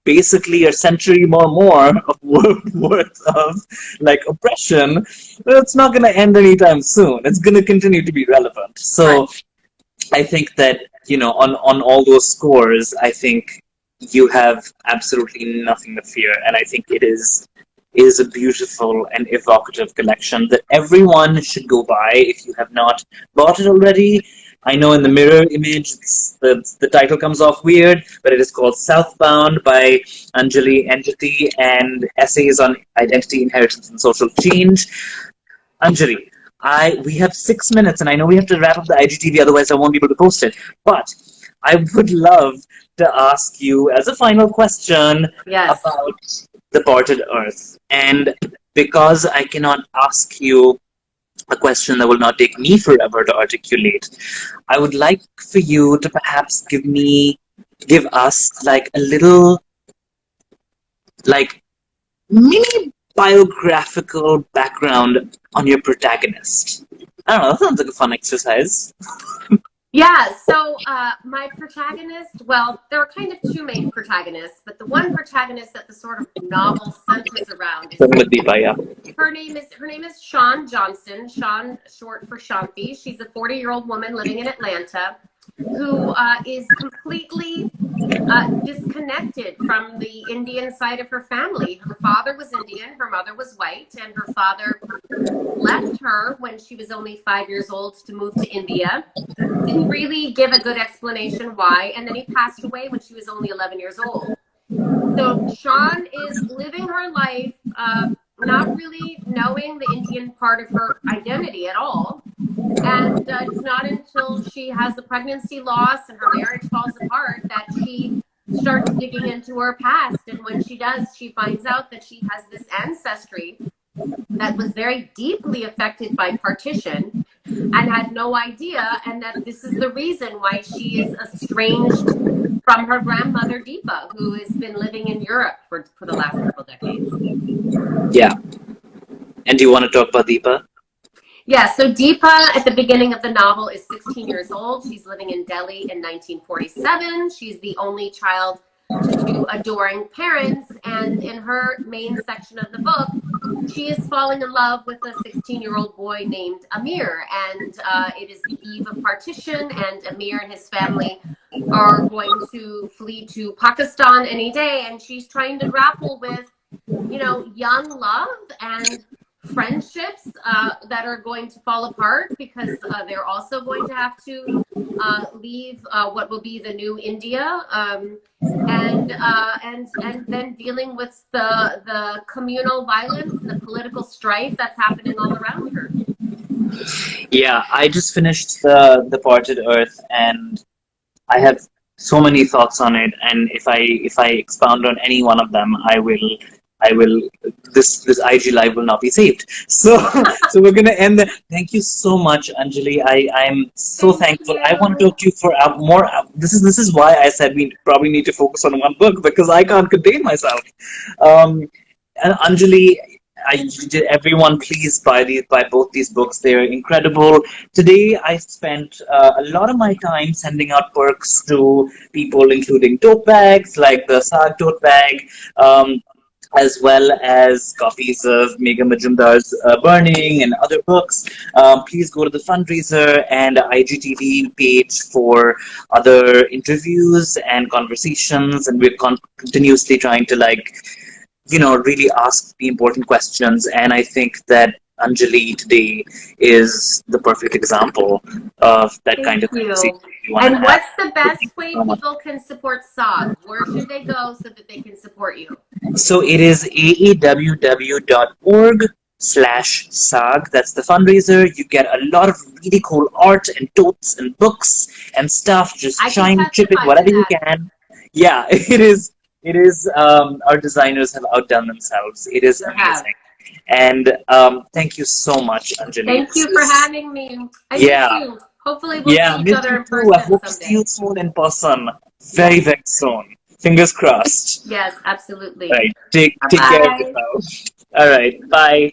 Speaker 1: basically a century more of worth of like oppression, well, it's not going to end anytime soon. It's going to continue to be relevant.
Speaker 2: Right.
Speaker 1: So I think that, on all those scores, I think you have absolutely nothing to fear, and I think it is a beautiful and evocative collection that everyone should go buy if you have not bought it already. I know in the mirror image the title comes off weird, but it is called Southbound by Anjali Enjeti and Essays on Identity, Inheritance, and Social Change. Anjali, we have 6 minutes, and I know we have to wrap up the IGTV, otherwise I won't be able to post it. But I would love to ask you as a final question
Speaker 2: Yes.
Speaker 1: about the Parted Earth, and because I cannot ask you a question that will not take me forever to articulate, I would like for you to perhaps give us like a little like mini biographical background on your protagonist. I don't know, that sounds like a fun exercise.
Speaker 2: Yeah, so my protagonist, well, there are kind of two main protagonists, but the one protagonist that the sort of novel centers around is
Speaker 1: With Deepa, yeah.
Speaker 2: her name is Shawn Johnson, Shawn short for Shanti. She's a 40-year-old woman living in Atlanta who is completely disconnected from the Indian side of her family. Her father was Indian, her mother was white, and her father left her when she was only 5 years old to move to India. Didn't really give a good explanation why, and then he passed away when she was only 11 years old. So Shawn is living her life, not really knowing the Indian part of her identity at all. And it's not until she has the pregnancy loss and her marriage falls apart that she starts digging into her past. And when she does, she finds out that she has this ancestry that was very deeply affected by partition and had no idea, and that this is the reason why she is estranged from her grandmother Deepa, who has been living in Europe for the last couple decades.
Speaker 1: Yeah. And do you want to talk about Deepa?
Speaker 2: Yeah, so Deepa at the beginning of the novel is 16 years old. She's living in Delhi in 1947. She's the only child to two adoring parents, and in her main section of the book, she is falling in love with a 16-year-old boy named Amir, and it is the eve of partition, and Amir and his family are going to flee to Pakistan any day, and she's trying to grapple with, young love and friendships that are going to fall apart because they're also going to have to leave what will be the new India, and then dealing with the communal violence and the political strife that's happening all around her.
Speaker 1: Yeah, I just finished the Parted Earth, and I have so many thoughts on it. And if I expound on any one of them, I will. This IG live will not be saved. So so we're gonna end there. Thank you so much, Anjali. I'm so
Speaker 2: Thank
Speaker 1: thankful. I want to
Speaker 2: you.
Speaker 1: talk to you for more. This is why I said we probably need to focus on one book because I can't contain myself. And Anjali, everyone, please buy both these books. They're incredible. Today, I spent a lot of my time sending out perks to people, including tote bags, like the SAAG tote bag. As well as copies of Megha Majumdar's Burning and other books. Please go to the fundraiser and IGTV page for other interviews and conversations. And we're continuously trying to really ask the important questions. And I think that Anjali today is the perfect example of that kind
Speaker 2: Thank
Speaker 1: of
Speaker 2: you.
Speaker 1: conversation you want to
Speaker 2: And
Speaker 1: have.
Speaker 2: what's the best way people can support SAAG? Where should they go so that they can support you?
Speaker 1: So it is aaww.org/SAAG. That's the fundraiser. You get a lot of really cool art and totes and books and stuff. Just
Speaker 2: I can
Speaker 1: shine, chip it,
Speaker 2: testify to
Speaker 1: whatever you
Speaker 2: that.
Speaker 1: can. Yeah, it is. It is. Our designers have outdone themselves. It is
Speaker 2: Sure have.
Speaker 1: amazing. And thank you so much, Anjali.
Speaker 2: Thank you for having me. I miss
Speaker 1: Yeah,
Speaker 2: you. Hopefully we'll
Speaker 1: yeah,
Speaker 2: see each
Speaker 1: miss
Speaker 2: other
Speaker 1: you
Speaker 2: in
Speaker 1: too. I
Speaker 2: person
Speaker 1: hope to see
Speaker 2: someday.
Speaker 1: you soon in person. Very,
Speaker 2: Yes.
Speaker 1: very soon. Fingers crossed.
Speaker 2: Yes, absolutely.
Speaker 1: Right. Take care of
Speaker 2: Bye-bye.
Speaker 1: yourself. All right. Bye.